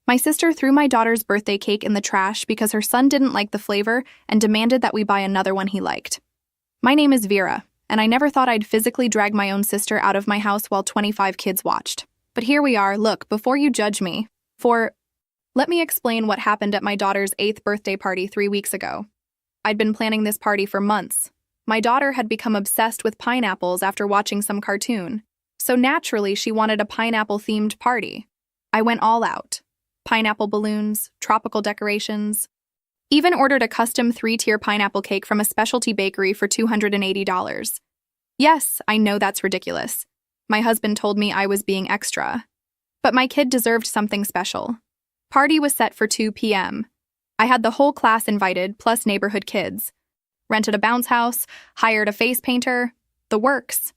My sister threw my daughter's birthday cake in the trash because her son didn't like the flavor and demanded that we buy another one he liked. My name is Vera, and I never thought I'd physically drag my own sister out of my house while 25 kids watched. But here we are. Look, before you judge me, let me explain what happened at my daughter's 8th birthday party 3 weeks ago. I'd been planning this party for months. My daughter had become obsessed with pineapples after watching some cartoon, so naturally she wanted a pineapple-themed party. I went all out. Pineapple balloons, tropical decorations. Even ordered a custom 3-tier pineapple cake from a specialty bakery for $280. Yes, I know that's ridiculous. My husband told me I was being extra. But my kid deserved something special. Party was set for 2 p.m. I had the whole class invited, plus neighborhood kids. Rented a bounce house, hired a face painter, the works.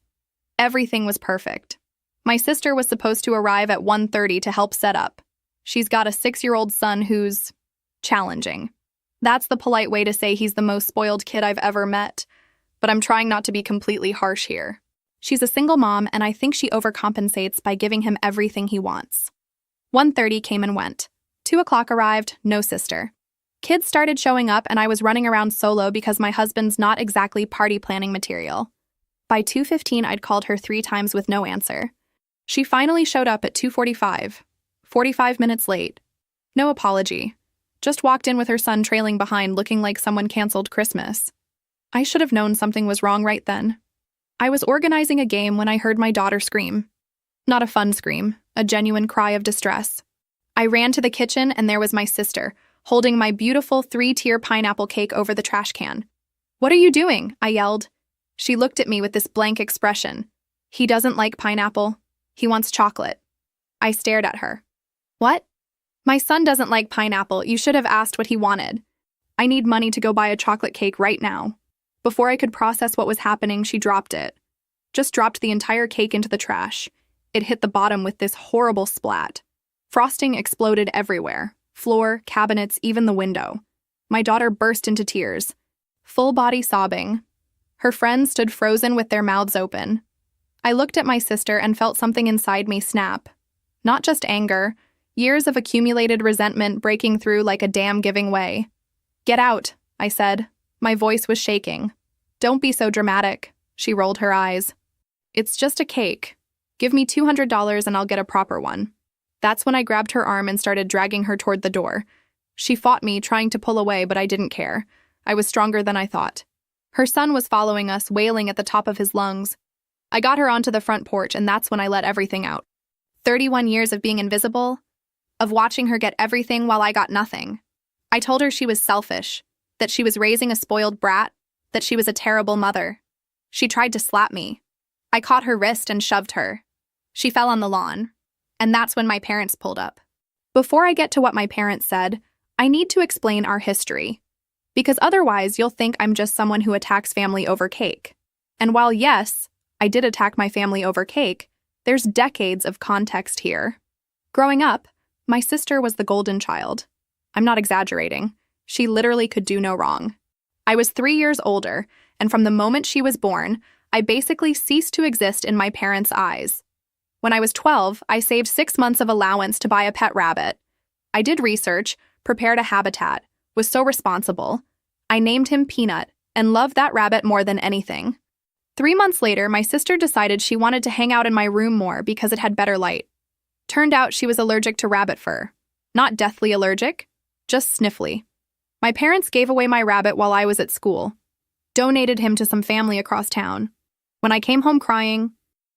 Everything was perfect. My sister was supposed to arrive at 1:30 to help set up. She's got a 6-year-old son who's challenging. That's the polite way to say he's the most spoiled kid I've ever met, but I'm trying not to be completely harsh here. She's a single mom, and I think she overcompensates by giving him everything he wants. 1:30 came and went. 2 o'clock arrived, no sister. Kids started showing up, and I was running around solo because my husband's not exactly party planning material. By 2:15, I'd called her 3 times with no answer. She finally showed up at 2:45, 45 minutes late. No apology. Just walked in with her son trailing behind, looking like someone canceled Christmas. I should have known something was wrong right then. I was organizing a game when I heard my daughter scream. Not a fun scream, a genuine cry of distress. I ran to the kitchen, and there was my sister, holding my beautiful 3-tier pineapple cake over the trash can. "What are you doing?" I yelled. She looked at me with this blank expression. "He doesn't like pineapple. He wants chocolate." I stared at her. "What?" "My son doesn't like pineapple. You should have asked what he wanted. I need money to go buy a chocolate cake right now." Before I could process what was happening, she dropped it. Just dropped the entire cake into the trash. It hit the bottom with this horrible splat. Frosting exploded everywhere. Floor, cabinets, even the window. My daughter burst into tears, full body sobbing. Her friends stood frozen with their mouths open. I looked at my sister and felt something inside me snap. Not just anger, years of accumulated resentment breaking through like a dam giving way. "Get out," I said. My voice was shaking. "Don't be so dramatic," she rolled her eyes. "It's just a cake. Give me $200 and I'll get a proper one." That's when I grabbed her arm and started dragging her toward the door. She fought me, trying to pull away, but I didn't care. I was stronger than I thought. Her son was following us, wailing at the top of his lungs. I got her onto the front porch, and that's when I let everything out. 31 years of being invisible, of watching her get everything while I got nothing. I told her she was selfish, that she was raising a spoiled brat, that she was a terrible mother. She tried to slap me. I caught her wrist and shoved her. She fell on the lawn. And that's when my parents pulled up. Before I get to what my parents said, I need to explain our history. Because otherwise, you'll think I'm just someone who attacks family over cake. And while yes, I did attack my family over cake, there's decades of context here. Growing up, my sister was the golden child. I'm not exaggerating. She literally could do no wrong. I was 3 years older, and from the moment she was born, I basically ceased to exist in my parents' eyes. When I was 12, I saved 6 months of allowance to buy a pet rabbit. I did research, prepared a habitat, was so responsible. I named him Peanut, and loved that rabbit more than anything. 3 months later, my sister decided she wanted to hang out in my room more because it had better light. Turned out she was allergic to rabbit fur. Not deathly allergic, just sniffly. My parents gave away my rabbit while I was at school. Donated him to some family across town. When I came home crying,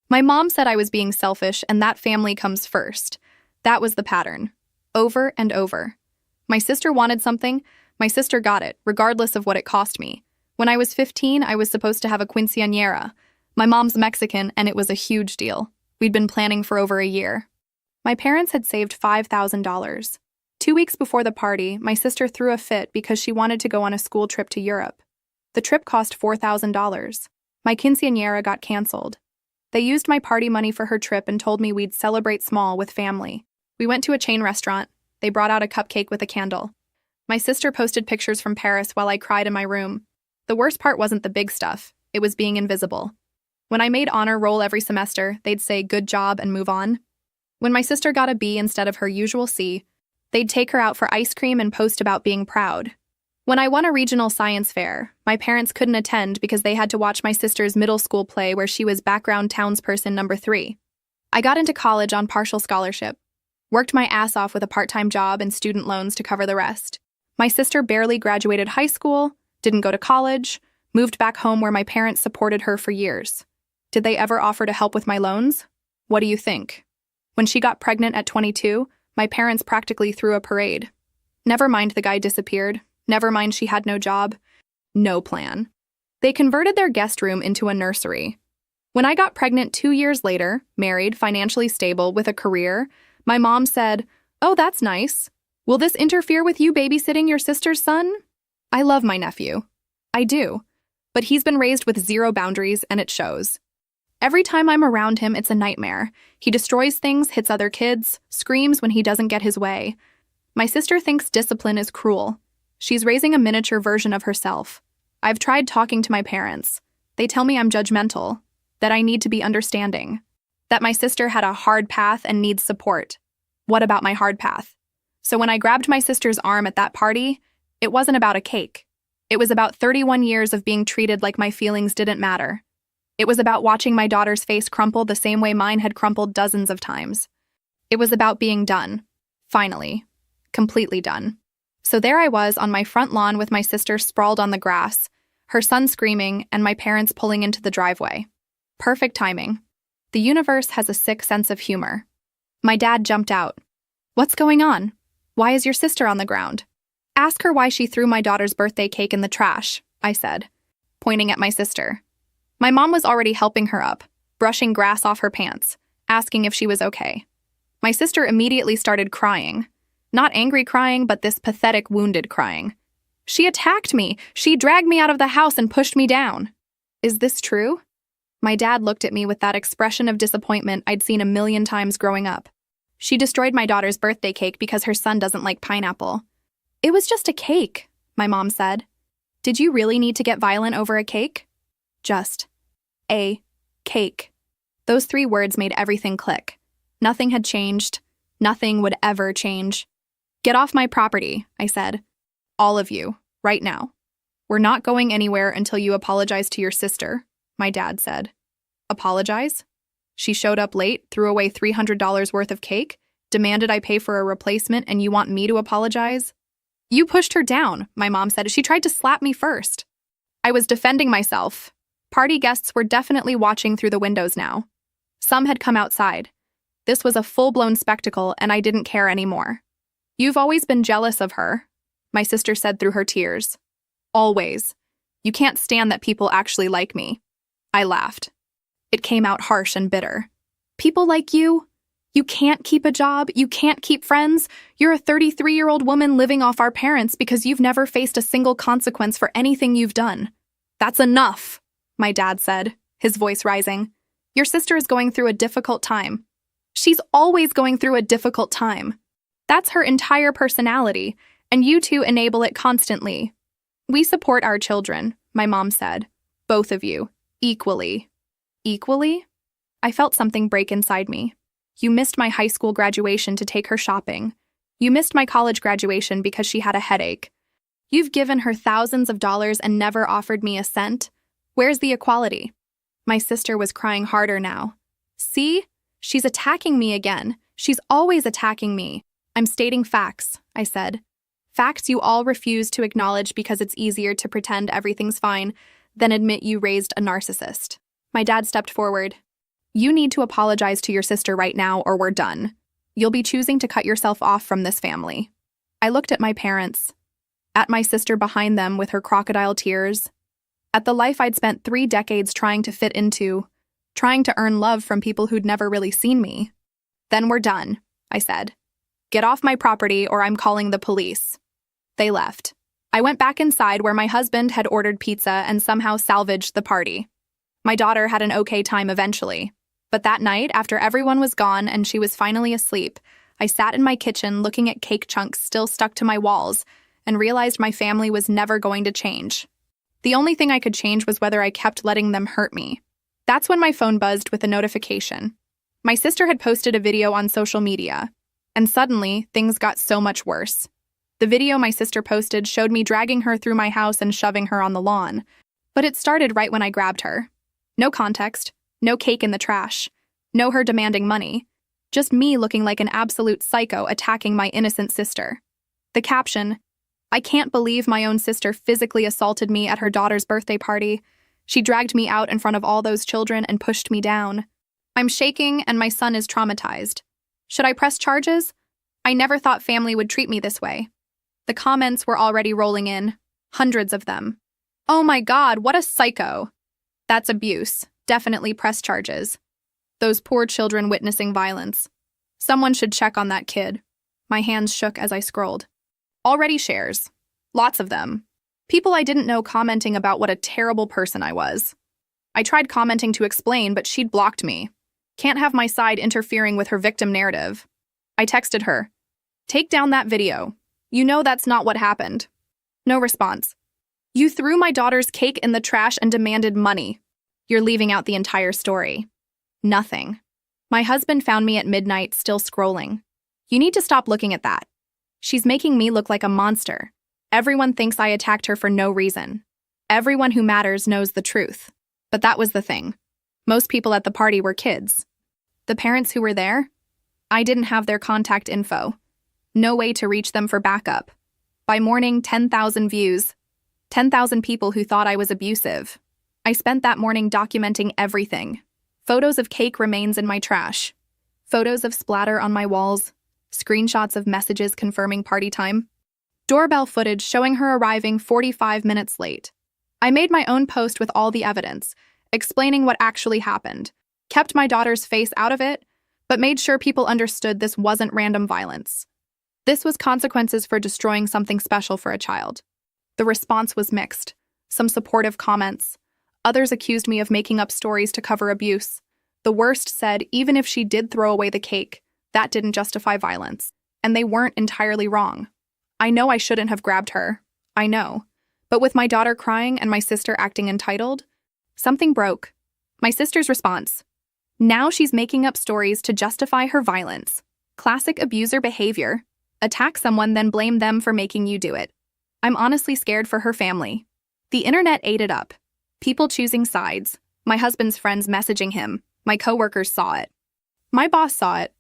my mom said I was being selfish and that family comes first. That was the pattern. Over and over. My sister wanted something, my sister got it, regardless of what it cost me. When I was 15, I was supposed to have a quinceañera. My mom's Mexican, and it was a huge deal. We'd been planning for over a year. My parents had saved $5,000. 2 weeks before the party, my sister threw a fit because she wanted to go on a school trip to Europe. The trip cost $4,000. My quinceañera got canceled. They used my party money for her trip and told me we'd celebrate small with family. We went to a chain restaurant. They brought out a cupcake with a candle. My sister posted pictures from Paris while I cried in my room. The worst part wasn't the big stuff. It was being invisible. When I made honor roll every semester, they'd say good job and move on. When my sister got a B instead of her usual C, They'd take her out for ice cream and post about being proud. When I won a regional science fair, my parents couldn't attend because they had to watch my sister's middle school play where she was background townsperson number 3. I got into college on partial scholarship, worked my ass off with a part-time job and student loans to cover the rest. My sister barely graduated high school, didn't go to college, moved back home where my parents supported her for years. Did they ever offer to help with my loans? What do you think? When she got pregnant at 22, my parents practically threw a parade. Never mind the guy disappeared. Never mind she had no job. No plan. They converted their guest room into a nursery. When I got pregnant 2 years later, married, financially stable, with a career, my mom said, "Oh, that's nice. Will this interfere with you babysitting your sister's son?" I love my nephew. I do. But he's been raised with zero boundaries, and it shows. Every time I'm around him, it's a nightmare. He destroys things, hits other kids, screams when he doesn't get his way. My sister thinks discipline is cruel. She's raising a miniature version of herself. I've tried talking to my parents. They tell me I'm judgmental, that I need to be understanding, that my sister had a hard path and needs support. What about my hard path? So when I grabbed my sister's arm at that party, it wasn't about a cake. It was about 31 years of being treated like my feelings didn't matter. It was about watching my daughter's face crumple the same way mine had crumpled dozens of times. It was about being done. Finally. Completely done. So there I was on my front lawn with my sister sprawled on the grass, her son screaming, and my parents pulling into the driveway. Perfect timing. The universe has a sick sense of humor. My dad jumped out. "What's going on? Why is your sister on the ground?" "Ask her why she threw my daughter's birthday cake in the trash," I said, pointing at my sister. My mom was already helping her up, brushing grass off her pants, asking if she was okay. My sister immediately started crying. Not angry crying, but this pathetic, wounded crying. "She attacked me! She dragged me out of the house and pushed me down!" Is this true? My dad looked at me with that expression of disappointment I'd seen a million times growing up. "She destroyed my daughter's birthday cake because her son doesn't like pineapple." "It was just a cake," my mom said. "Did you really need to get violent over a cake?" Just a cake. Those 3 words made everything click. Nothing had changed. Nothing would ever change. "Get off my property," I said. "All of you, right now. We're not going anywhere until you apologize to your sister," my dad said. Apologize? She showed up late, threw away $300 worth of cake, demanded I pay for a replacement, and you want me to apologize? "You pushed her down," my mom said. "She tried to slap me first." I was defending myself. Party guests were definitely watching through the windows now. Some had come outside. This was a full-blown spectacle, and I didn't care anymore. "You've always been jealous of her," my sister said through her tears. "Always. You can't stand that people actually like me." I laughed. It came out harsh and bitter. "People like you? You can't keep a job, you can't keep friends. You're a 33-year-old woman living off our parents because you've never faced a single consequence for anything you've done." "That's enough," my dad said, his voice rising. "Your sister is going through a difficult time. She's always going through a difficult time. That's her entire personality, and you two enable it constantly. We support our children," my mom said. "Both of you. Equally." Equally? I felt something break inside me. You missed my high school graduation to take her shopping. You missed my college graduation because she had a headache. You've given her thousands of dollars and never offered me a cent. Where's the equality? My sister was crying harder now. "See? She's attacking me again. She's always attacking me." "I'm stating facts," I said. "Facts you all refuse to acknowledge because it's easier to pretend everything's fine than admit you raised a narcissist." My dad stepped forward. "You need to apologize to your sister right now or we're done. You'll be choosing to cut yourself off from this family." I looked at my parents, at my sister behind them with her crocodile tears, at the life I'd spent 3 decades trying to fit into, trying to earn love from people who'd never really seen me. "Then we're done," I said. "Get off my property or I'm calling the police." They left. I went back inside where my husband had ordered pizza and somehow salvaged the party. My daughter had an okay time eventually. But that night, after everyone was gone and she was finally asleep, I sat in my kitchen looking at cake chunks still stuck to my walls and realized my family was never going to change. The only thing I could change was whether I kept letting them hurt me. That's when my phone buzzed with a notification. My sister had posted a video on social media. And suddenly, things got so much worse. The video my sister posted showed me dragging her through my house and shoving her on the lawn. But it started right when I grabbed her. No context, no cake in the trash, no her demanding money. Just me looking like an absolute psycho attacking my innocent sister. The caption, "I can't believe my own sister physically assaulted me at her daughter's birthday party. She dragged me out in front of all those children and pushed me down. I'm shaking and my son is traumatized. Should I press charges? I never thought family would treat me this way." The comments were already rolling in, hundreds of them. "Oh my God, what a psycho. That's abuse. Definitely press charges. Those poor children witnessing violence. Someone should check on that kid." My hands shook as I scrolled. Already shares. Lots of them. People I didn't know commenting about what a terrible person I was. I tried commenting to explain, but she'd blocked me. Can't have my side interfering with her victim narrative. I texted her, "Take down that video. You know that's not what happened." No response. "You threw my daughter's cake in the trash and demanded money. You're leaving out the entire story." Nothing. My husband found me at midnight still scrolling. "You need to stop looking at that. She's making me look like a monster. Everyone thinks I attacked her for no reason. Everyone who matters knows the truth." But that was the thing. Most people at the party were kids. The parents who were there? I didn't have their contact info. No way to reach them for backup. By morning, 10,000 views. 10,000 people who thought I was abusive. I spent that morning documenting everything. Photos of cake remains in my trash. Photos of splatter on my walls. Screenshots of messages confirming party time. Doorbell footage showing her arriving 45 minutes late. I made my own post with all the evidence, explaining what actually happened. Kept my daughter's face out of it, but made sure people understood this wasn't random violence. This was consequences for destroying something special for a child. The response was mixed. Some supportive comments. Others accused me of making up stories to cover abuse. The worst said even if she did throw away the cake, that didn't justify violence. And they weren't entirely wrong. I know I shouldn't have grabbed her. I know. But with my daughter crying and my sister acting entitled, something broke. My sister's response. Now she's making up stories to justify her violence. Classic abuser behavior. Attack someone, then blame them for making you do it. I'm honestly scared for her family. The internet ate it up. People choosing sides. My husband's friends messaging him. My coworkers saw it. My boss saw it.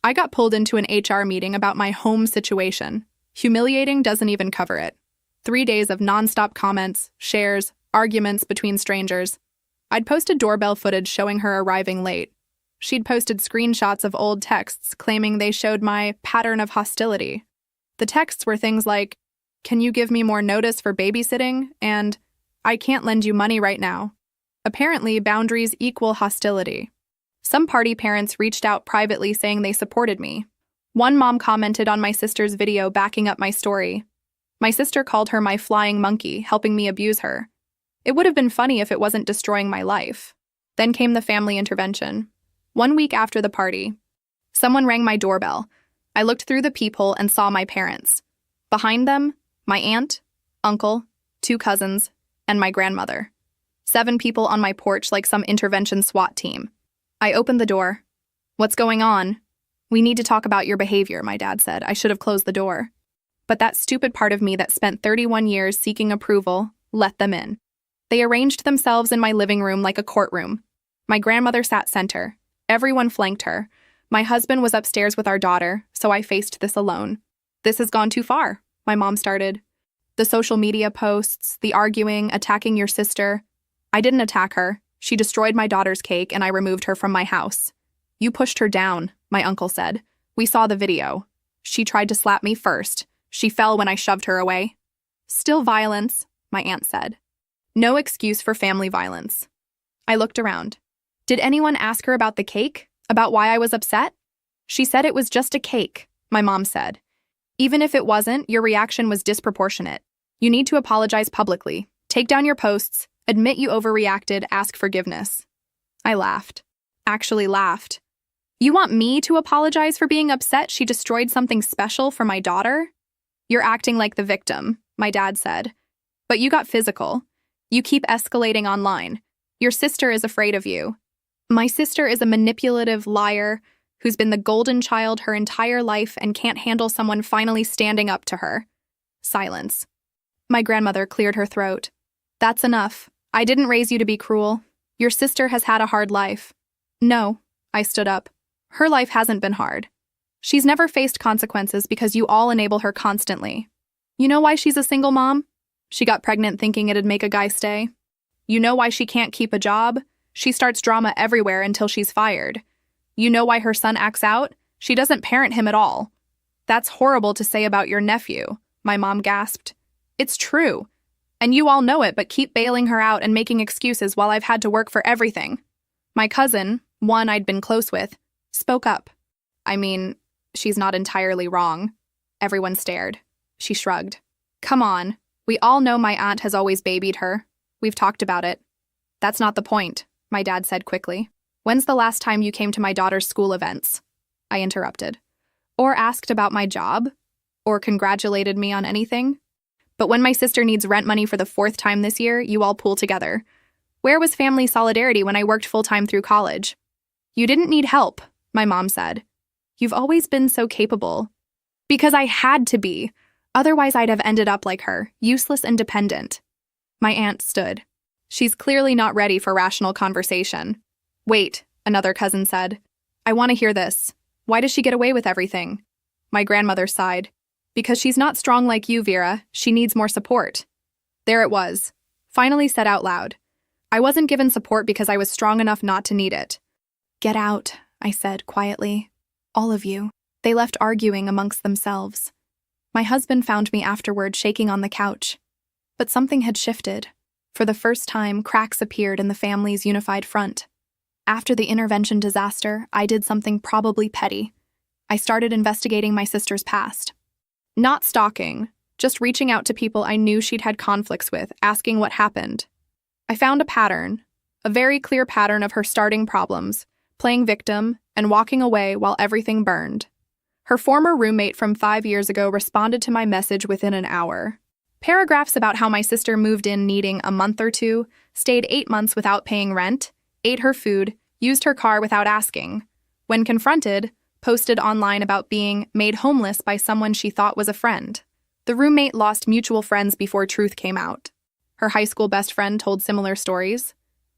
I got pulled into an HR meeting about my home situation. Humiliating doesn't even cover it. 3 days of nonstop comments, shares, arguments between strangers. I'd posted doorbell footage showing her arriving late. She'd posted screenshots of old texts claiming they showed my pattern of hostility. The texts were things like, "Can you give me more notice for babysitting?" and "I can't lend you money right now." Apparently, boundaries equal hostility. Some party parents reached out privately saying they supported me. One mom commented on my sister's video backing up my story. My sister called her my flying monkey, helping me abuse her. It would have been funny if it wasn't destroying my life. Then came the family intervention. 1 week after the party, someone rang my doorbell. I looked through the peephole and saw my parents. Behind them, my aunt, uncle, 2 cousins, and my grandmother. 7 people on my porch like some intervention SWAT team. I opened the door. "What's going on?" "We need to talk about your behavior," my dad said. I should have closed the door. But that stupid part of me that spent 31 years seeking approval let them in. They arranged themselves in my living room like a courtroom. My grandmother sat center. Everyone flanked her. My husband was upstairs with our daughter, so I faced this alone. "This has gone too far," my mom started. "The social media posts, the arguing, attacking your sister." "I didn't attack her. She destroyed my daughter's cake and I removed her from my house." "You pushed her down," my uncle said. "We saw the video. She tried to slap me first. She fell when I shoved her away." "Still violence," my aunt said. No excuse for family violence. I looked around. Did anyone ask her about the cake? About why I was upset? She said it was just a cake, my mom said. Even if it wasn't, your reaction was disproportionate. You need to apologize publicly. Take down your posts. Admit you overreacted. Ask forgiveness. I laughed. Actually laughed. You want me to apologize for being upset she destroyed something special for my daughter? You're acting like the victim, my dad said. But you got physical. You keep escalating online. Your sister is afraid of you. My sister is a manipulative liar who's been the golden child her entire life and can't handle someone finally standing up to her. Silence. My grandmother cleared her throat. That's enough. I didn't raise you to be cruel. Your sister has had a hard life. No, I stood up. Her life hasn't been hard. She's never faced consequences because you all enable her constantly. You know why she's a single mom? She got pregnant thinking it'd make a guy stay. You know why she can't keep a job? She starts drama everywhere until she's fired. You know why her son acts out? She doesn't parent him at all. That's horrible to say about your nephew, my mom gasped. It's true. And you all know it, but keep bailing her out and making excuses while I've had to work for everything. My cousin, one I'd been close with, spoke up. I mean, she's not entirely wrong. Everyone stared. She shrugged. Come on. We all know my aunt has always babied her. We've talked about it. That's not the point, my dad said quickly. When's the last time you came to my daughter's school events? I interrupted. Or asked about my job? Or congratulated me on anything? But when my sister needs rent money for the 4th time this year, you all pool together. Where was family solidarity when I worked full-time through college? You didn't need help, my mom said. You've always been so capable. Because I had to be. Otherwise, I'd have ended up like her, useless and dependent. My aunt stood. She's clearly not ready for rational conversation. Wait, another cousin said. I want to hear this. Why does she get away with everything? My grandmother sighed. Because she's not strong like you, Vera. She needs more support. There it was. Finally said out loud. I wasn't given support because I was strong enough not to need it. Get out, I said quietly. All of you. They left arguing amongst themselves. My husband found me afterward shaking on the couch. But something had shifted. For the first time, cracks appeared in the family's unified front. After the intervention disaster, I did something probably petty. I started investigating my sister's past. Not stalking, just reaching out to people I knew she'd had conflicts with, asking what happened. I found a pattern, a very clear pattern of her starting problems, playing victim, and walking away while everything burned. Her former roommate from 5 years ago responded to my message within an hour. Paragraphs about how my sister moved in needing a month or two, stayed 8 months without paying rent, ate her food, used her car without asking. When confronted, posted online about being made homeless by someone she thought was a friend. The roommate lost mutual friends before truth came out. Her high school best friend told similar stories.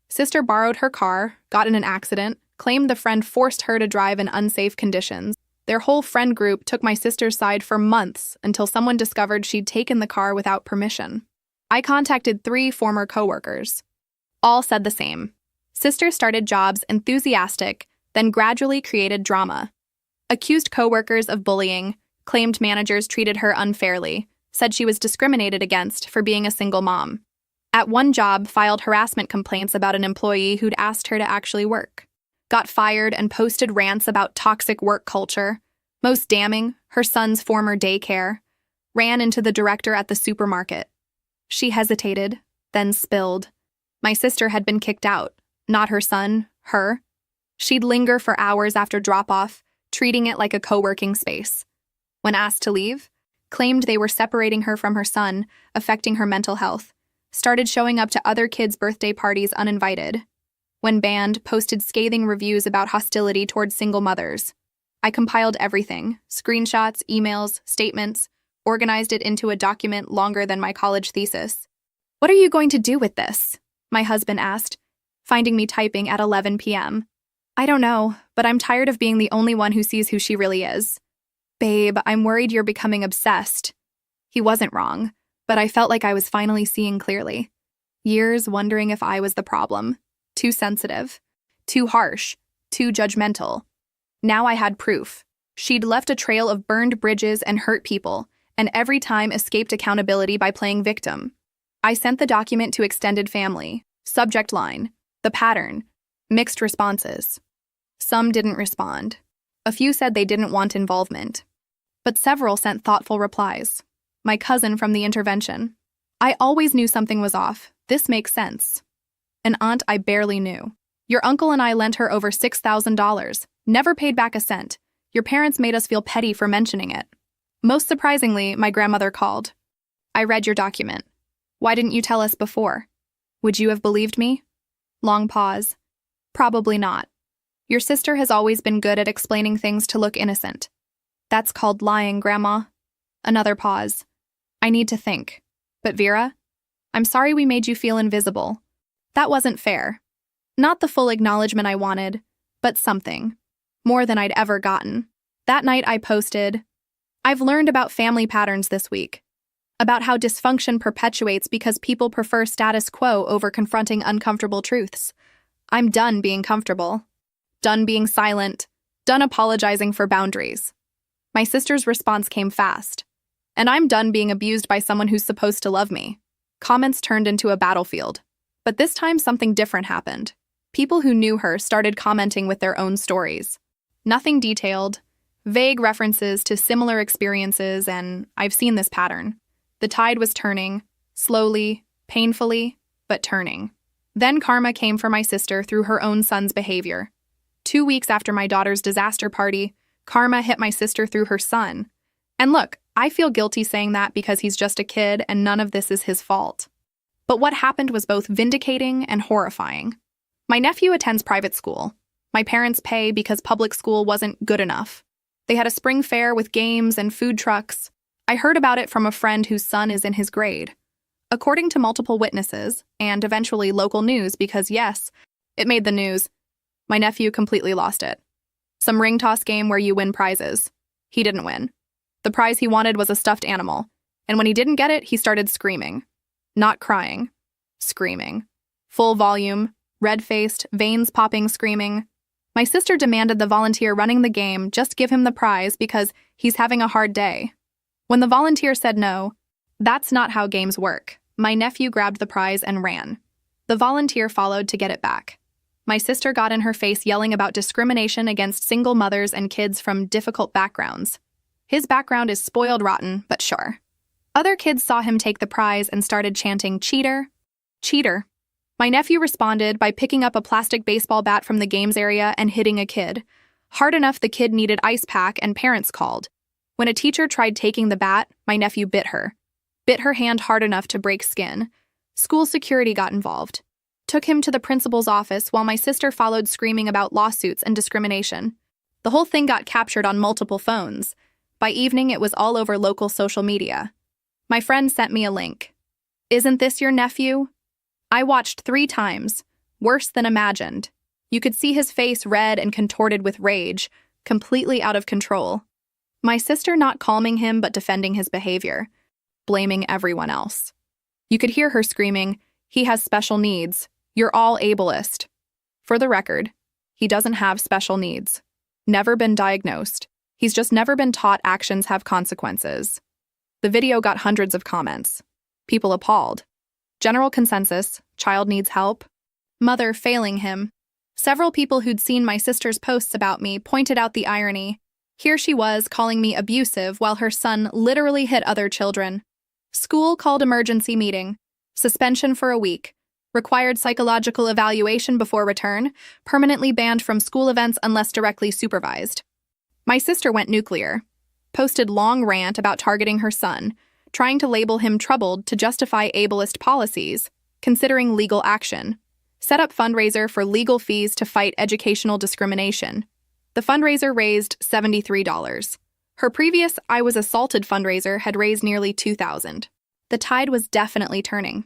Sister borrowed her car, got in an accident, claimed the friend forced her to drive in unsafe conditions. Their whole friend group took my sister's side for months until someone discovered she'd taken the car without permission. I contacted 3 former coworkers. All said the same. Sister started jobs enthusiastic, then gradually created drama. Accused coworkers of bullying, claimed managers treated her unfairly, said she was discriminated against for being a single mom. At one job, filed harassment complaints about an employee who'd asked her to actually work. Got fired and posted rants about toxic work culture. Most damning, her son's former daycare. Ran into the director at the supermarket. She hesitated, then spilled. My sister had been kicked out, not her son, her. She'd linger for hours after drop-off, treating it like a co-working space. When asked to leave, claimed they were separating her from her son, affecting her mental health. Started showing up to other kids' birthday parties uninvited. When banned, posted scathing reviews about hostility towards single mothers. I compiled everything, screenshots, emails, statements, organized it into a document longer than my college thesis. What are you going to do with this? My husband asked, finding me typing at 11 p.m. I don't know, but I'm tired of being the only one who sees who she really is. Babe, I'm worried you're becoming obsessed. He wasn't wrong, but I felt like I was finally seeing clearly. Years wondering if I was the problem. Too sensitive. Too harsh. Too judgmental. Now I had proof. She'd left a trail of burned bridges and hurt people, and every time escaped accountability by playing victim. I sent the document to extended family. Subject line. The pattern. Mixed responses. Some didn't respond. A few said they didn't want involvement. But several sent thoughtful replies. My cousin from the intervention. I always knew something was off. This makes sense. An aunt I barely knew. Your uncle and I lent her over $6,000. Never paid back a cent. Your parents made us feel petty for mentioning it. Most surprisingly, my grandmother called. I read your document. Why didn't you tell us before? Would you have believed me? Long pause. Probably not. Your sister has always been good at explaining things to look innocent. That's called lying, Grandma. Another pause. I need to think. But Vera, I'm sorry we made you feel invisible. That wasn't fair. Not the full acknowledgement I wanted, but something. More than I'd ever gotten. That night I posted, I've learned about family patterns this week. About how dysfunction perpetuates because people prefer status quo over confronting uncomfortable truths. I'm done being comfortable. Done being silent. Done apologizing for boundaries. My sister's response came fast. And I'm done being abused by someone who's supposed to love me. Comments turned into a battlefield. But this time something different happened. People who knew her started commenting with their own stories. Nothing detailed, vague references to similar experiences, and I've seen this pattern. The tide was turning, slowly, painfully, but turning. Then karma came for my sister through her own son's behavior. 2 weeks after my daughter's disaster party, karma hit my sister through her son. And look, I feel guilty saying that because he's just a kid and none of this is his fault. But what happened was both vindicating and horrifying. My nephew attends private school. My parents pay because public school wasn't good enough. They had a spring fair with games and food trucks. I heard about it from a friend whose son is in his grade. According to multiple witnesses, and eventually local news because yes, it made the news, my nephew completely lost it. Some ring toss game where you win prizes. He didn't win. The prize he wanted was a stuffed animal, and when he didn't get it, he started screaming. Not crying. Screaming. Full volume, red-faced, veins popping, screaming. My sister demanded the volunteer running the game just give him the prize because he's having a hard day. When the volunteer said no, that's not how games work. My nephew grabbed the prize and ran. The volunteer followed to get it back. My sister got in her face yelling about discrimination against single mothers and kids from difficult backgrounds. His background is spoiled rotten, but sure. Other kids saw him take the prize and started chanting, "Cheater, cheater." My nephew responded by picking up a plastic baseball bat from the games area and hitting a kid. Hard enough the kid needed ice pack and parents called. When a teacher tried taking the bat, my nephew bit her. Bit her hand hard enough to break skin. School security got involved. Took him to the principal's office while my sister followed screaming about lawsuits and discrimination. The whole thing got captured on multiple phones. By evening, it was all over local social media. My friend sent me a link. Isn't this your nephew? I watched 3 times. Worse than imagined. You could see his face red and contorted with rage, completely out of control. My sister not calming him but defending his behavior, blaming everyone else. You could hear her screaming, "He has special needs. You're all ableist." For the record, he doesn't have special needs. Never been diagnosed. He's just never been taught actions have consequences. The video got hundreds of comments. People appalled. General consensus, child needs help. Mother failing him. Several people who'd seen my sister's posts about me pointed out the irony. Here she was calling me abusive while her son literally hit other children. School called emergency meeting. Suspension for a week. Required psychological evaluation before return. Permanently banned from school events unless directly supervised. My sister went nuclear. Posted long rant about targeting her son, trying to label him troubled to justify ableist policies, considering legal action. Set up fundraiser for legal fees to fight educational discrimination. The fundraiser raised $73. Her previous I Was Assaulted fundraiser had raised nearly $2,000. The tide was definitely turning.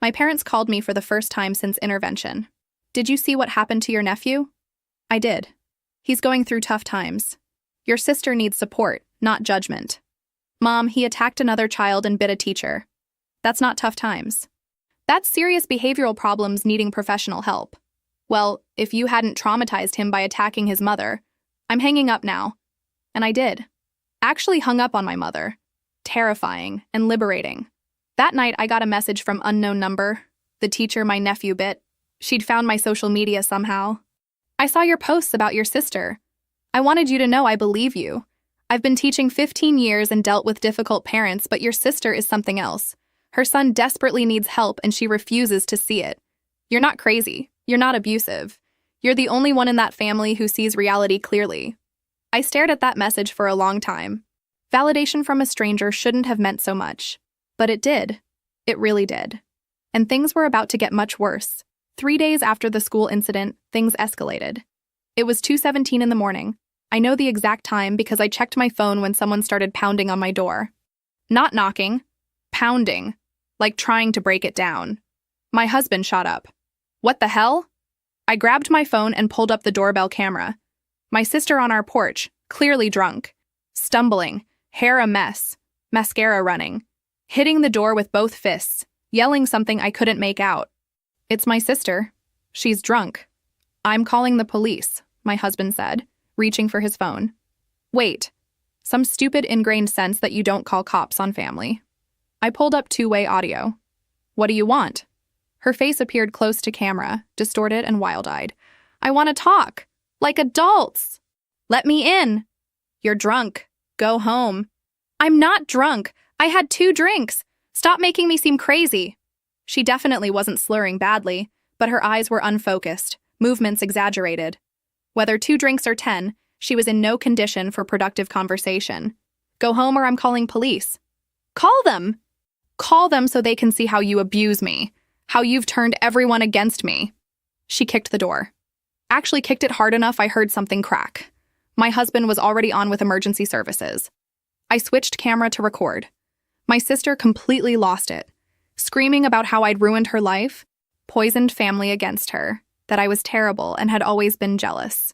My parents called me for the first time since intervention. Did you see what happened to your nephew? I did. He's going through tough times. Your sister needs support, not judgment. Mom, he attacked another child and bit a teacher. That's not tough times. That's serious behavioral problems needing professional help. Well, if you hadn't traumatized him by attacking his mother, I'm hanging up now. And I did. Actually hung up on my mother. Terrifying and liberating. That night, I got a message from unknown number. The teacher my nephew bit. She'd found my social media somehow. I saw your posts about your sister. I wanted you to know I believe you. I've been teaching 15 years and dealt with difficult parents, but your sister is something else. Her son desperately needs help and she refuses to see it. You're not crazy. You're not abusive. You're the only one in that family who sees reality clearly. I stared at that message for a long time. Validation from a stranger shouldn't have meant so much. But it did. It really did. And things were about to get much worse. 3 days after the school incident, things escalated. It was 2:17 in the morning. I know the exact time because I checked my phone when someone started pounding on my door. Not knocking, pounding, like trying to break it down. My husband shot up. What the hell? I grabbed my phone and pulled up the doorbell camera. My sister on our porch, clearly drunk, stumbling, hair a mess, mascara running, hitting the door with both fists, yelling something I couldn't make out. It's my sister. She's drunk. I'm calling the police, my husband said, reaching for his phone. Wait. Some stupid ingrained sense that you don't call cops on family. I pulled up two-way audio. What do you want? Her face appeared close to camera, distorted and wild-eyed. I want to talk. Like adults. Let me in. You're drunk. Go home. I'm not drunk. I had 2 drinks. Stop making me seem crazy. She definitely wasn't slurring badly, but her eyes were unfocused, movements exaggerated. Whether 2 drinks or 10, she was in no condition for productive conversation. Go home or I'm calling police. Call them! Call them so they can see how you abuse me, how you've turned everyone against me. She kicked the door. Actually kicked it hard enough I heard something crack. My husband was already on with emergency services. I switched camera to record. My sister completely lost it, screaming about how I'd ruined her life, poisoned family against her, that I was terrible and had always been jealous.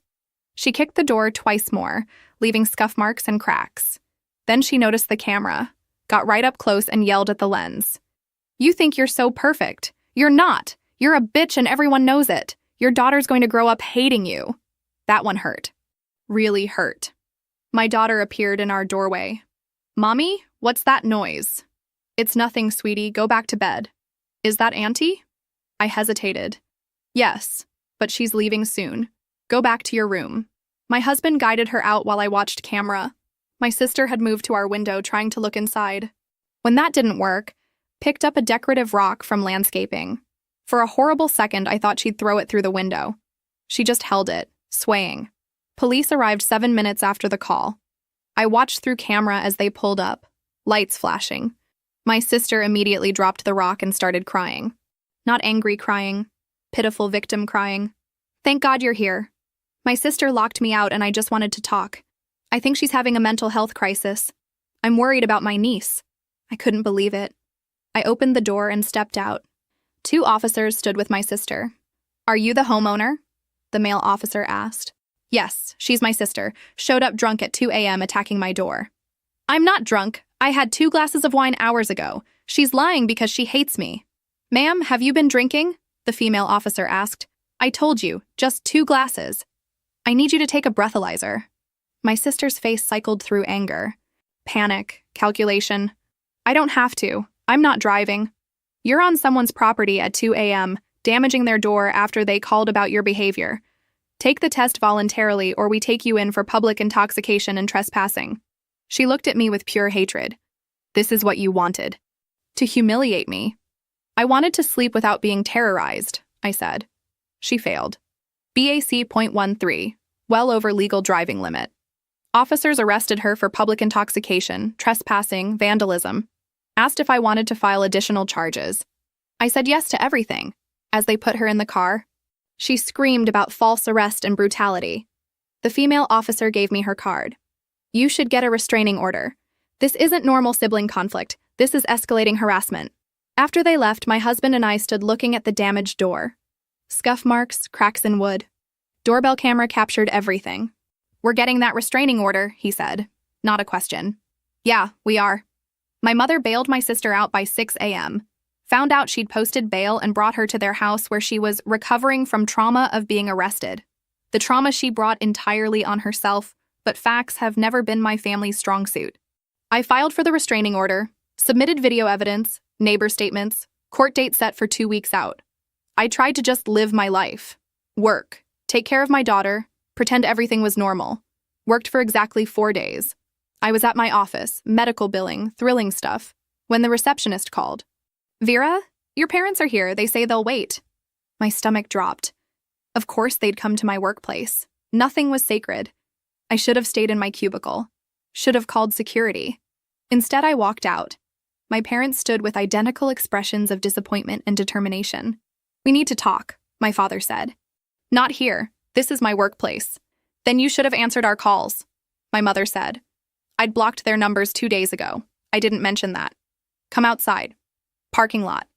She kicked the door twice more, leaving scuff marks and cracks. Then she noticed the camera, got right up close and yelled at the lens. You think you're so perfect. You're not. You're a bitch and everyone knows it. Your daughter's going to grow up hating you. That one hurt. Really hurt. My daughter appeared in our doorway. Mommy, what's that noise? It's nothing, sweetie. Go back to bed. Is that Auntie? I hesitated. Yes, but she's leaving soon. Go back to your room. My husband guided her out while I watched camera. My sister had moved to our window trying to look inside. When that didn't work, picked up a decorative rock from landscaping. For a horrible second, I thought she'd throw it through the window. She just held it, swaying. Police arrived 7 minutes after the call. I watched through camera as they pulled up, lights flashing. My sister immediately dropped the rock and started crying. Not angry crying, pitiful victim crying. Thank God you're here. My sister locked me out and I just wanted to talk. I think she's having a mental health crisis. I'm worried about my niece. I couldn't believe it. I opened the door and stepped out. 2 officers stood with my sister. Are you the homeowner? The male officer asked. Yes, she's my sister. Showed up drunk at 2 a.m. attacking my door. I'm not drunk. I had 2 glasses of wine hours ago. She's lying because she hates me. Ma'am, have you been drinking? The female officer asked. I told you, just 2 glasses. I need you to take a breathalyzer. My sister's face cycled through anger. Panic, calculation. I don't have to. I'm not driving. You're on someone's property at 2 a.m., damaging their door after they called about your behavior. Take the test voluntarily or we take you in for public intoxication and trespassing. She looked at me with pure hatred. This is what you wanted. To humiliate me. I wanted to sleep without being terrorized, I said. She failed. BAC.13, well over legal driving limit. Officers arrested her for public intoxication, trespassing, vandalism. Asked if I wanted to file additional charges. I said yes to everything. As they put her in the car, she screamed about false arrest and brutality. The female officer gave me her card. You should get a restraining order. This isn't normal sibling conflict. This is escalating harassment. After they left, my husband and I stood looking at the damaged door. Scuff marks, cracks in wood. Doorbell camera captured everything. We're getting that restraining order, he said. Not a question. Yeah, we are. My mother bailed my sister out by 6 a.m. Found out she'd posted bail and brought her to their house where she was recovering from trauma of being arrested. The trauma she brought entirely on herself, but facts have never been my family's strong suit. I filed for the restraining order, submitted video evidence, neighbor statements, court date set for 2 weeks out. I tried to just live my life. Work, take care of my daughter, pretend everything was normal. Worked for exactly 4 days. I was at my office, medical billing, thrilling stuff, when the receptionist called. Vera, your parents are here. They say they'll wait. My stomach dropped. Of course they'd come to my workplace. Nothing was sacred. I should have stayed in my cubicle. Should have called security. Instead, I walked out. My parents stood with identical expressions of disappointment and determination. We need to talk, my father said. Not here. This is my workplace. Then you should have answered our calls, my mother said. I'd blocked their numbers 2 days ago. I didn't mention that. Come outside. Parking lot.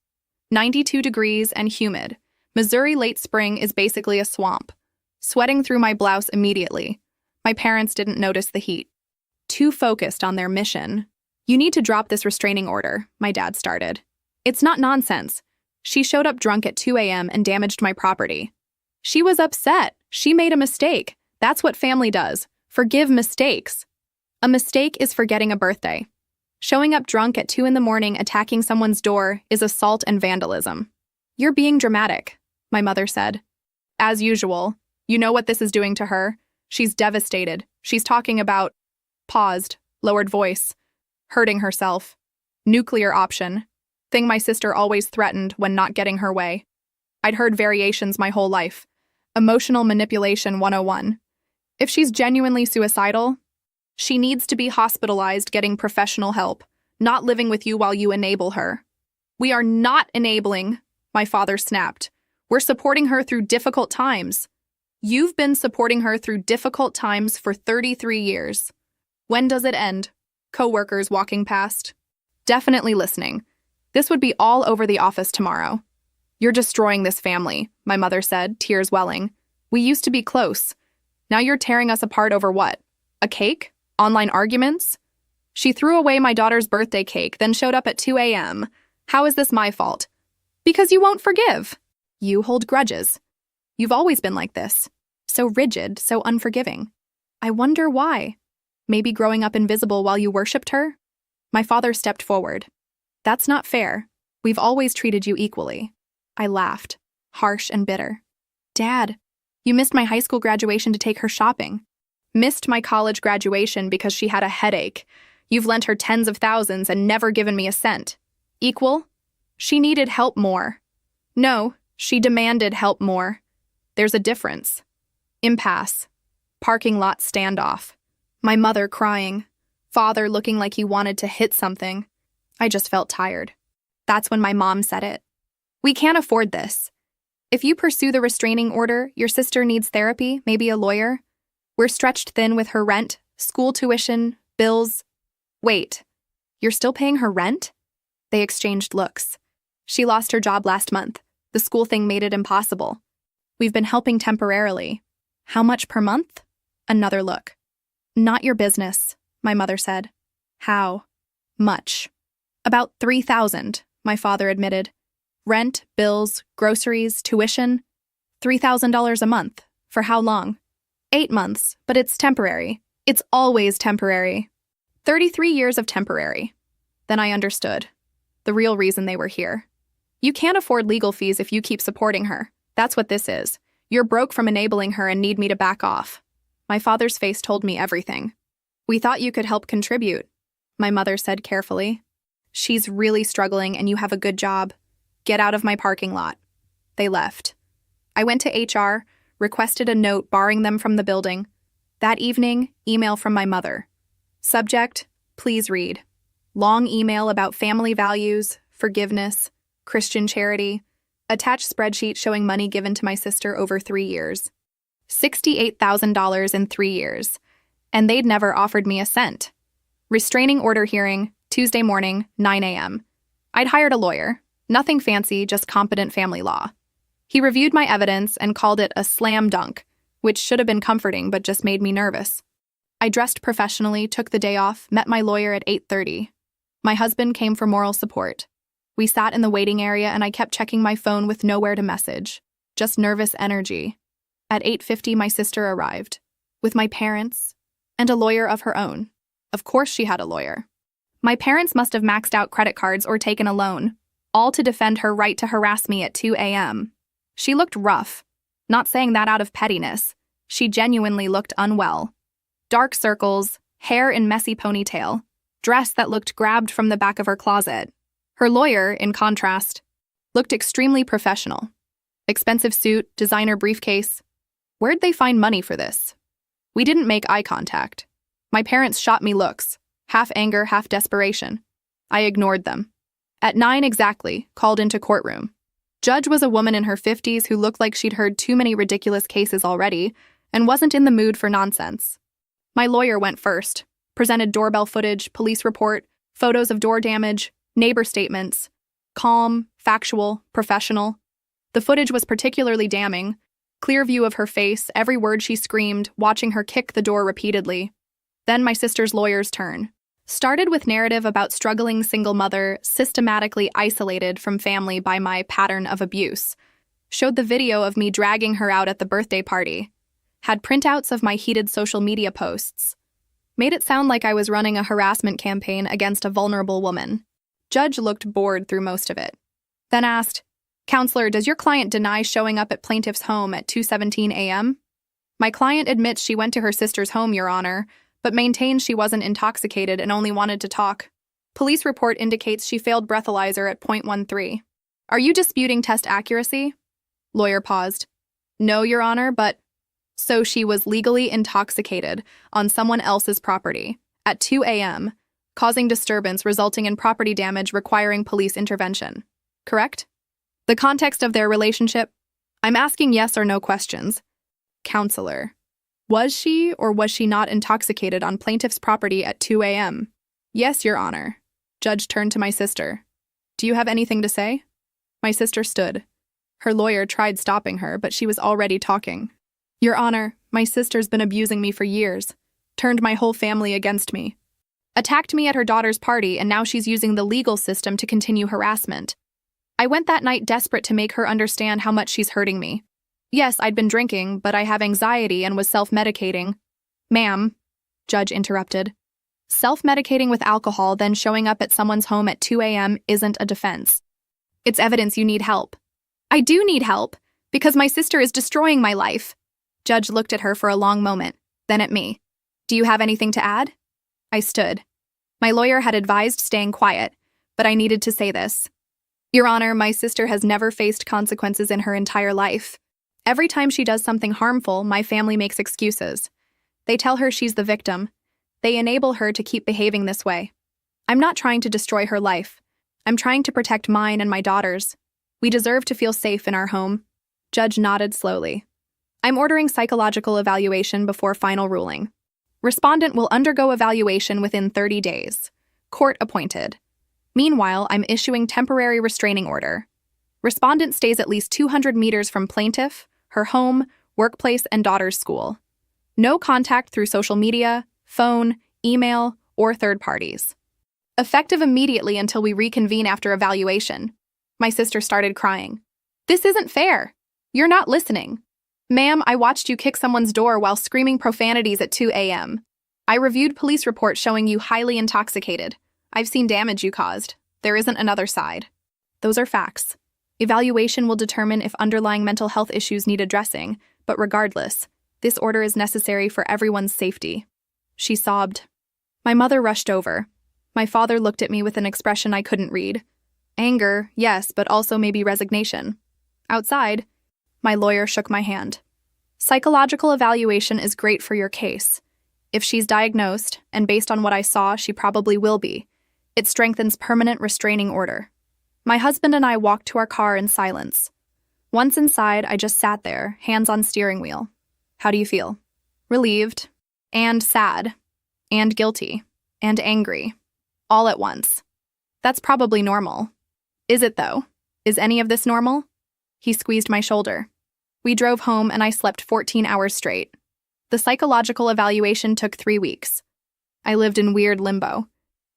92 degrees and humid. Missouri late spring is basically a swamp. Sweating through my blouse immediately. My parents didn't notice the heat. Too focused on their mission. You need to drop this restraining order, my dad started. It's not nonsense. She showed up drunk at 2 a.m. and damaged my property. She was upset. She made a mistake. That's what family does. Forgive mistakes. A mistake is forgetting a birthday. Showing up drunk at 2 in the morning attacking someone's door is assault and vandalism. You're being dramatic, my mother said. As usual. You know what this is doing to her? She's devastated. She's talking about... Paused, lowered voice. Hurting herself. Nuclear option. Thing my sister always threatened when not getting her way. I'd heard variations my whole life. Emotional manipulation 101. If she's genuinely suicidal, she needs to be hospitalized getting professional help, not living with you while you enable her. We are not enabling, my father snapped. We're supporting her through difficult times. You've been supporting her through difficult times for 33 years. When does it end? Co-workers walking past. Definitely listening. This would be all over the office tomorrow. You're destroying this family, my mother said, tears welling. We used to be close. Now you're tearing us apart over what? A cake? Online arguments? She threw away my daughter's birthday cake, then showed up at 2 a.m. How is this my fault? Because you won't forgive. You hold grudges. You've always been like this. So rigid, so unforgiving. I wonder why. Maybe growing up invisible while you worshipped her? My father stepped forward. That's not fair. We've always treated you equally. I laughed, harsh and bitter. Dad, you missed my high school graduation to take her shopping. Missed my college graduation because she had a headache. You've lent her tens of thousands and never given me a cent. Equal? She needed help more. No, she demanded help more. There's a difference. Impasse. Parking lot standoff. My mother crying. Father looking like he wanted to hit something. I just felt tired. That's when my mom said it. We can't afford this. If you pursue the restraining order, your sister needs therapy, maybe a lawyer. We're stretched thin with her rent, school tuition, bills. Wait, you're still paying her rent? They exchanged looks. She lost her job last month. The school thing made it impossible. We've been helping temporarily. How much per month? Another look. Not your business, my mother said. How much? About $3,000, my father admitted. Rent, bills, groceries, tuition. $3,000 a month. For how long? 8 months, but it's temporary. It's always temporary. 33 years of temporary. Then I understood. The real reason they were here. You can't afford legal fees if you keep supporting her. That's what this is. You're broke from enabling her and need me to back off. My father's face told me everything. We thought you could help contribute, my mother said carefully. She's really struggling and you have a good job. Get out of my parking lot. They left. I went to HR, requested a note barring them from the building. That evening, email from my mother. Subject, please read. Long email about family values, forgiveness, Christian charity. Attached spreadsheet showing money given to my sister over 3 years. $68,000 in 3 years. And they'd never offered me a cent. Restraining order hearing, Tuesday morning, 9 a.m. I'd hired a lawyer. Nothing fancy, just competent family law. He reviewed my evidence and called it a slam dunk, which should have been comforting but just made me nervous. I dressed professionally, took the day off, met my lawyer at 8:30. My husband came for moral support. We sat in the waiting area and I kept checking my phone with nowhere to message. Just nervous energy. At 8:50, my sister arrived. With my parents and a lawyer of her own. Of course she had a lawyer. My parents must have maxed out credit cards or taken a loan, all to defend her right to harass me at 2 a.m. She looked rough. Not saying that out of pettiness. She genuinely looked unwell. Dark circles, hair in messy ponytail, dress that looked grabbed from the back of her closet. Her lawyer, in contrast, looked extremely professional. Expensive suit, designer briefcase. Where'd they find money for this? We didn't make eye contact. My parents shot me looks, half anger, half desperation. I ignored them. At 9 exactly, called into courtroom. Judge was a woman in her 50s who looked like she'd heard too many ridiculous cases already and wasn't in the mood for nonsense. My lawyer went first, presented doorbell footage, police report, photos of door damage, neighbor statements. Calm, factual, professional. The footage was particularly damning. Clear view of her face, every word she screamed, watching her kick the door repeatedly. Then my sister's lawyer's turn. Started with narrative about struggling single mother, systematically isolated from family by my pattern of abuse. Showed the video of me dragging her out at the birthday party. Had printouts of my heated social media posts. Made it sound like I was running a harassment campaign against a vulnerable woman. Judge looked bored through most of it. Then asked, "Counselor, does your client deny showing up at plaintiff's home at 2:17 a.m.? My client admits she went to her sister's home, Your Honor, but maintains she wasn't intoxicated and only wanted to talk. Police report indicates she failed breathalyzer at .13. Are you disputing test accuracy?" Lawyer paused. "No, Your Honor, but..." So she was legally intoxicated on someone else's property at 2 a.m., causing disturbance resulting in property damage requiring police intervention. Correct? The context of their relationship? I'm asking yes or no questions. Counselor. Was she or was she not intoxicated on plaintiff's property at 2 a.m.? Yes, Your Honor. Judge turned to my sister. Do you have anything to say? My sister stood. Her lawyer tried stopping her, but she was already talking. Your Honor, my sister's been abusing me for years. Turned my whole family against me. Attacked me at her daughter's party, and now she's using the legal system to continue harassment. I went that night desperate to make her understand how much she's hurting me. Yes, I'd been drinking, but I have anxiety and was self-medicating. Ma'am, Judge interrupted. Self-medicating with alcohol, then showing up at someone's home at 2 a.m. isn't a defense. It's evidence you need help. I do need help, because my sister is destroying my life. Judge looked at her for a long moment, then at me. Do you have anything to add? I stood. My lawyer had advised staying quiet, but I needed to say this. Your Honor, my sister has never faced consequences in her entire life. Every time she does something harmful, my family makes excuses. They tell her she's the victim. They enable her to keep behaving this way. I'm not trying to destroy her life. I'm trying to protect mine and my daughter's. We deserve to feel safe in our home. Judge nodded slowly. I'm ordering psychological evaluation before final ruling. Respondent will undergo evaluation within 30 days. Court appointed. Meanwhile, I'm issuing temporary restraining order. Respondent stays at least 200 meters from plaintiff, her home, workplace, and daughter's school. No contact through social media, phone, email, or third parties. Effective immediately until we reconvene after evaluation. My sister started crying. This isn't fair. You're not listening. Ma'am, I watched you kick someone's door while screaming profanities at 2 a.m. I reviewed police reports showing you highly intoxicated. I've seen damage you caused. There isn't another side. Those are facts. Evaluation will determine if underlying mental health issues need addressing, but regardless, this order is necessary for everyone's safety. She sobbed. My mother rushed over. My father looked at me with an expression I couldn't read. Anger, yes, but also maybe resignation. Outside, my lawyer shook my hand. Psychological evaluation is great for your case. If she's diagnosed, and based on what I saw, she probably will be, it strengthens permanent restraining order. My husband and I walked to our car in silence. Once inside, I just sat there, hands on steering wheel. How do you feel? Relieved, and sad, and guilty, and angry, all at once. That's probably normal. Is it, though? Is any of this normal? He squeezed my shoulder. We drove home and I slept 14 hours straight. The psychological evaluation took 3 weeks. I lived in weird limbo,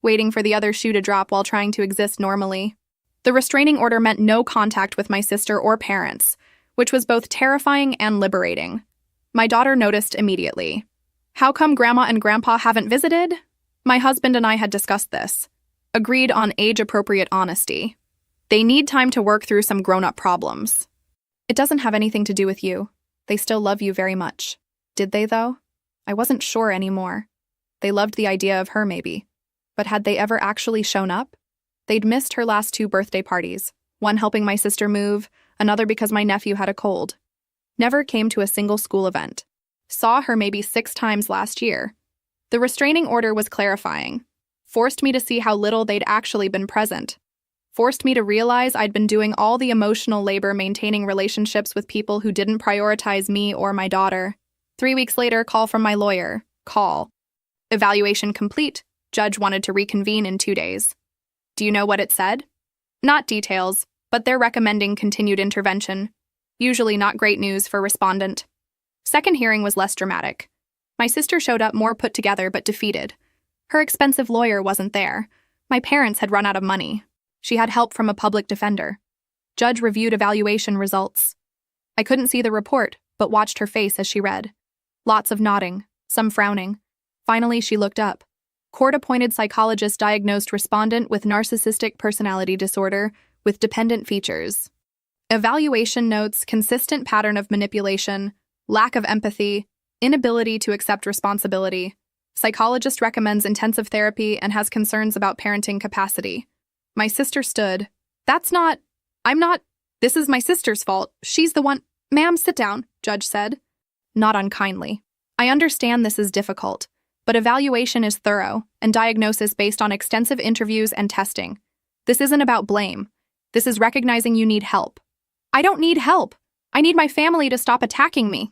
waiting for the other shoe to drop while trying to exist normally. The restraining order meant no contact with my sister or parents, which was both terrifying and liberating. My daughter noticed immediately. How come Grandma and Grandpa haven't visited? My husband and I had discussed this. Agreed on age-appropriate honesty. They need time to work through some grown-up problems. It doesn't have anything to do with you. They still love you very much. Did they, though? I wasn't sure anymore. They loved the idea of her, maybe. But had they ever actually shown up? They'd missed her last 2 birthday parties, one helping my sister move, another because my nephew had a cold. Never came to a single school event. Saw her maybe 6 times last year. The restraining order was clarifying. Forced me to see how little they'd actually been present. forced me to realize I'd been doing all the emotional labor maintaining relationships with people who didn't prioritize me or my daughter. 3 weeks later, call from my lawyer. Call. Evaluation complete. Judge wanted to reconvene in 2 days. Do you know what it said? Not details, but they're recommending continued intervention. Usually not great news for respondent. Second hearing was less dramatic. My sister showed up more put together but defeated. Her expensive lawyer wasn't there. My parents had run out of money. She had help from a public defender. Judge reviewed evaluation results. I couldn't see the report, but watched her face as she read. Lots of nodding, some frowning. Finally, she looked up. Court-appointed psychologist diagnosed respondent with narcissistic personality disorder with dependent features. Evaluation notes consistent pattern of manipulation, lack of empathy, inability to accept responsibility. Psychologist recommends intensive therapy and has concerns about parenting capacity. My sister stood. This is my sister's fault. She's the one. Ma'am, sit down, Judge said. Not unkindly. I understand this is difficult, but evaluation is thorough and diagnosis based on extensive interviews and testing. This isn't about blame. This is recognizing you need help. I don't need help. I need my family to stop attacking me.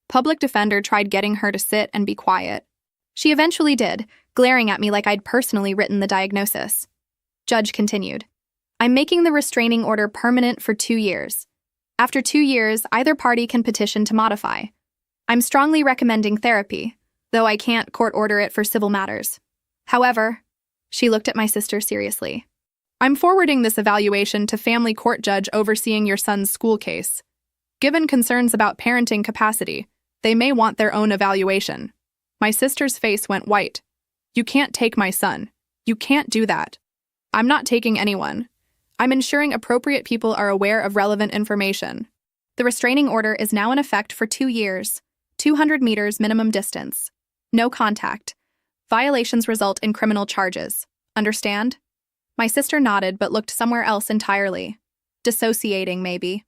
Public defender tried getting her to sit and be quiet. She eventually did, glaring at me like I'd personally written the diagnosis. Judge continued. I'm making the restraining order permanent for 2 years. After 2 years, either party can petition to modify. I'm strongly recommending therapy, though I can't court order it for civil matters. However, she looked at my sister seriously. I'm forwarding this evaluation to family court judge overseeing your son's school case. Given concerns about parenting capacity, they may want their own evaluation. My sister's face went white. You can't take my son. You can't do that. I'm not taking anyone. I'm ensuring appropriate people are aware of relevant information. The restraining order is now in effect for 2 years. 200 meters minimum distance. No contact. Violations result in criminal charges. Understand? My sister nodded but looked somewhere else entirely. Dissociating, maybe.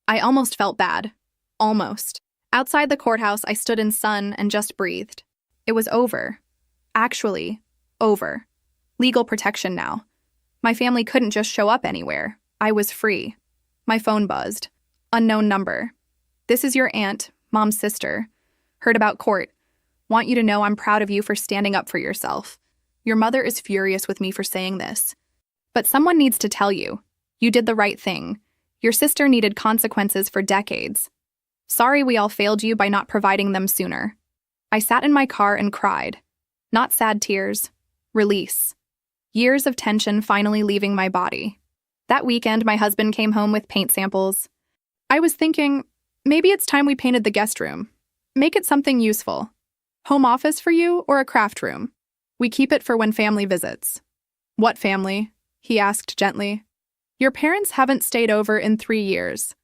I almost felt bad. Almost. Outside the courthouse, I stood in sun and just breathed. It was over. Actually, over. Legal protection now. My family couldn't just show up anywhere. I was free. My phone buzzed. Unknown number. This is your aunt, mom's sister. Heard about court. Want you to know I'm proud of you for standing up for yourself. Your mother is furious with me for saying this. But someone needs to tell you. You did the right thing. Your sister needed consequences for decades. Sorry we all failed you by not providing them sooner. I sat in my car and cried. Not sad tears. Release. Years of tension finally leaving my body. That weekend, my husband came home with paint samples. I was thinking, maybe it's time we painted the guest room. Make it something useful. Home office for you or a craft room? We keep it for when family visits. What family? He asked gently. Your parents haven't stayed over in 3 years.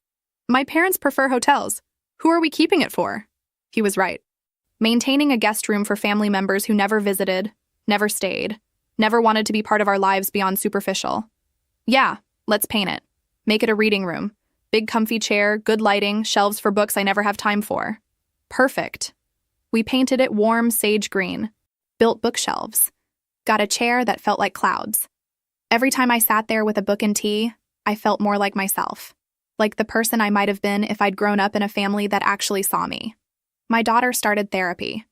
My parents prefer hotels. Who are we keeping it for? He was right. Maintaining a guest room for family members who never visited, never stayed, never wanted to be part of our lives beyond superficial. Yeah, let's paint it. Make it a reading room. Big comfy chair, good lighting, shelves for books I never have time for. Perfect. We painted it warm sage green. Built bookshelves. Got a chair that felt like clouds. Every time I sat there with a book and tea, I felt more like myself. Like the person I might have been if I'd grown up in a family that actually saw me. My daughter started therapy.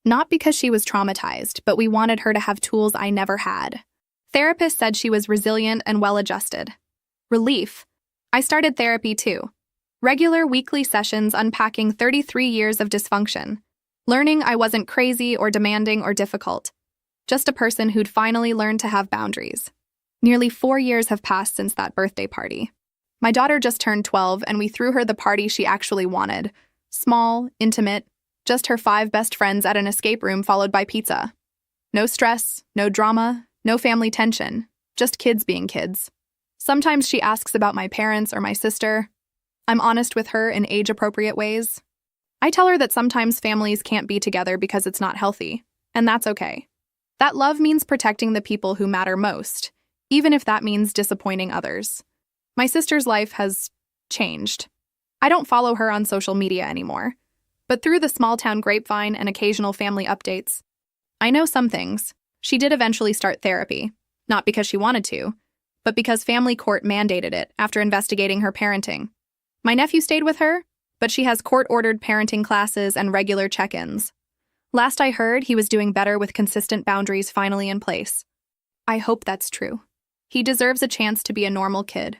Not because she was traumatized, but we wanted her to have tools I never had. Therapists said she was resilient and well-adjusted. Relief. I started therapy too. Regular weekly sessions unpacking 33 years of dysfunction. Learning I wasn't crazy or demanding or difficult. Just a person who'd finally learned to have boundaries. Nearly 4 years have passed since that birthday party. My daughter just turned 12 and we threw her the party she actually wanted. Small, intimate, just her 5 best friends at an escape room followed by pizza. No stress, no drama, no family tension, just kids being kids. Sometimes she asks about my parents or my sister. I'm honest with her in age-appropriate ways. I tell her that sometimes families can't be together because it's not healthy, and that's okay. That love means protecting the people who matter most, even if that means disappointing others. My sister's life has changed. I don't follow her on social media anymore, but through the small-town grapevine and occasional family updates, I know some things. She did eventually start therapy, not because she wanted to, but because family court mandated it after investigating her parenting. My nephew stayed with her, but she has court-ordered parenting classes and regular check-ins. Last I heard, he was doing better with consistent boundaries finally in place. I hope that's true. He deserves a chance to be a normal kid.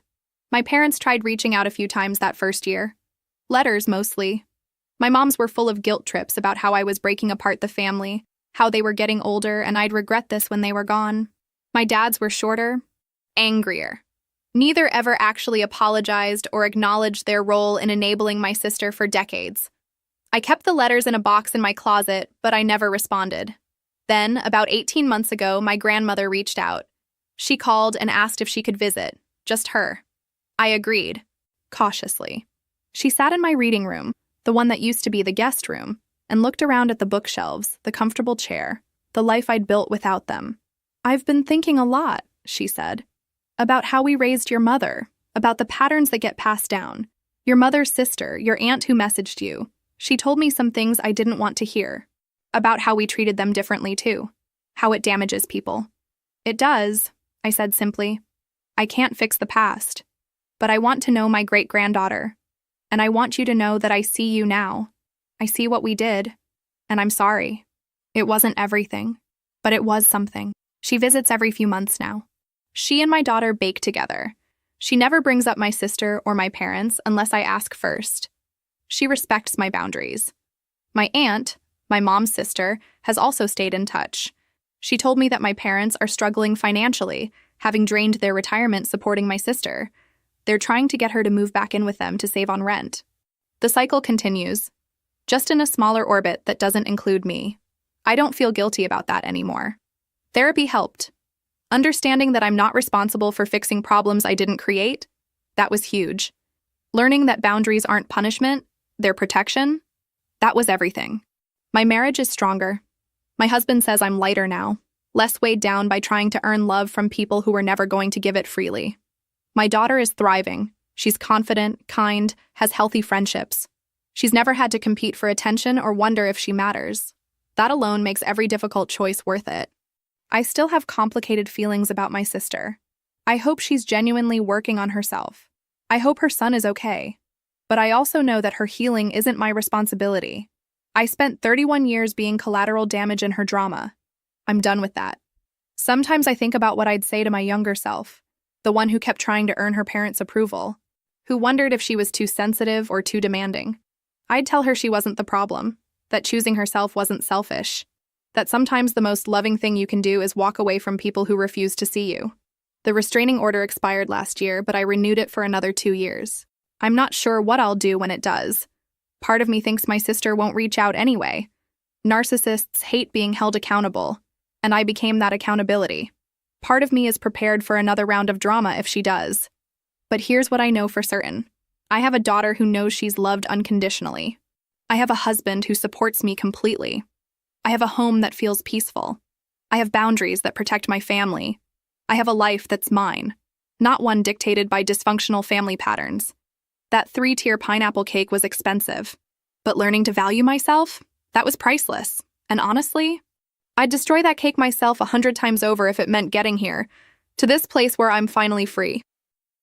My parents tried reaching out a few times that first year. Letters, mostly. My moms were full of guilt trips about how I was breaking apart the family, how they were getting older, and I'd regret this when they were gone. My dads were shorter, angrier. Neither ever actually apologized or acknowledged their role in enabling my sister for decades. I kept the letters in a box in my closet, but I never responded. Then, about 18 months ago, my grandmother reached out. She called and asked if she could visit, just her. I agreed, cautiously. She sat in my reading room, the one that used to be the guest room, and looked around at the bookshelves, the comfortable chair, the life I'd built without them. "I've been thinking a lot," she said, "about how we raised your mother, about the patterns that get passed down. Your mother's sister, your aunt who messaged you, she told me some things I didn't want to hear, about how we treated them differently too, how it damages people." "It does," I said simply. "I can't fix the past, but I want to know my great-granddaughter, and I want you to know that I see you now. I see what we did, and I'm sorry. It wasn't everything, but it was something." She visits every few months now. She and my daughter bake together. She never brings up my sister or my parents unless I ask first. She respects my boundaries. My aunt, my mom's sister, has also stayed in touch. She told me that my parents are struggling financially, having drained their retirement supporting my sister. They're trying to get her to move back in with them to save on rent. The cycle continues, just in a smaller orbit that doesn't include me. I don't feel guilty about that anymore. Therapy helped. Understanding that I'm not responsible for fixing problems I didn't create, that was huge. Learning that boundaries aren't punishment, they're protection, that was everything. My marriage is stronger. My husband says I'm lighter now, less weighed down by trying to earn love from people who were never going to give it freely. My daughter is thriving. She's confident, kind, has healthy friendships. She's never had to compete for attention or wonder if she matters. That alone makes every difficult choice worth it. I still have complicated feelings about my sister. I hope she's genuinely working on herself. I hope her son is okay. But I also know that her healing isn't my responsibility. I spent 31 years being collateral damage in her drama. I'm done with that. Sometimes I think about what I'd say to my younger self, the one who kept trying to earn her parents' approval, who wondered if she was too sensitive or too demanding. I'd tell her she wasn't the problem, that choosing herself wasn't selfish, that sometimes the most loving thing you can do is walk away from people who refuse to see you. The restraining order expired last year, but I renewed it for another 2 years. I'm not sure what I'll do when it does. Part of me thinks my sister won't reach out anyway. Narcissists hate being held accountable, and I became that accountability. Part of me is prepared for another round of drama if she does. But here's what I know for certain. I have a daughter who knows she's loved unconditionally. I have a husband who supports me completely. I have a home that feels peaceful. I have boundaries that protect my family. I have a life that's mine, not one dictated by dysfunctional family patterns. That 3-tier pineapple cake was expensive, but learning to value myself, that was priceless. And honestly, I'd destroy that cake myself 100 times over if it meant getting here, to this place where I'm finally free.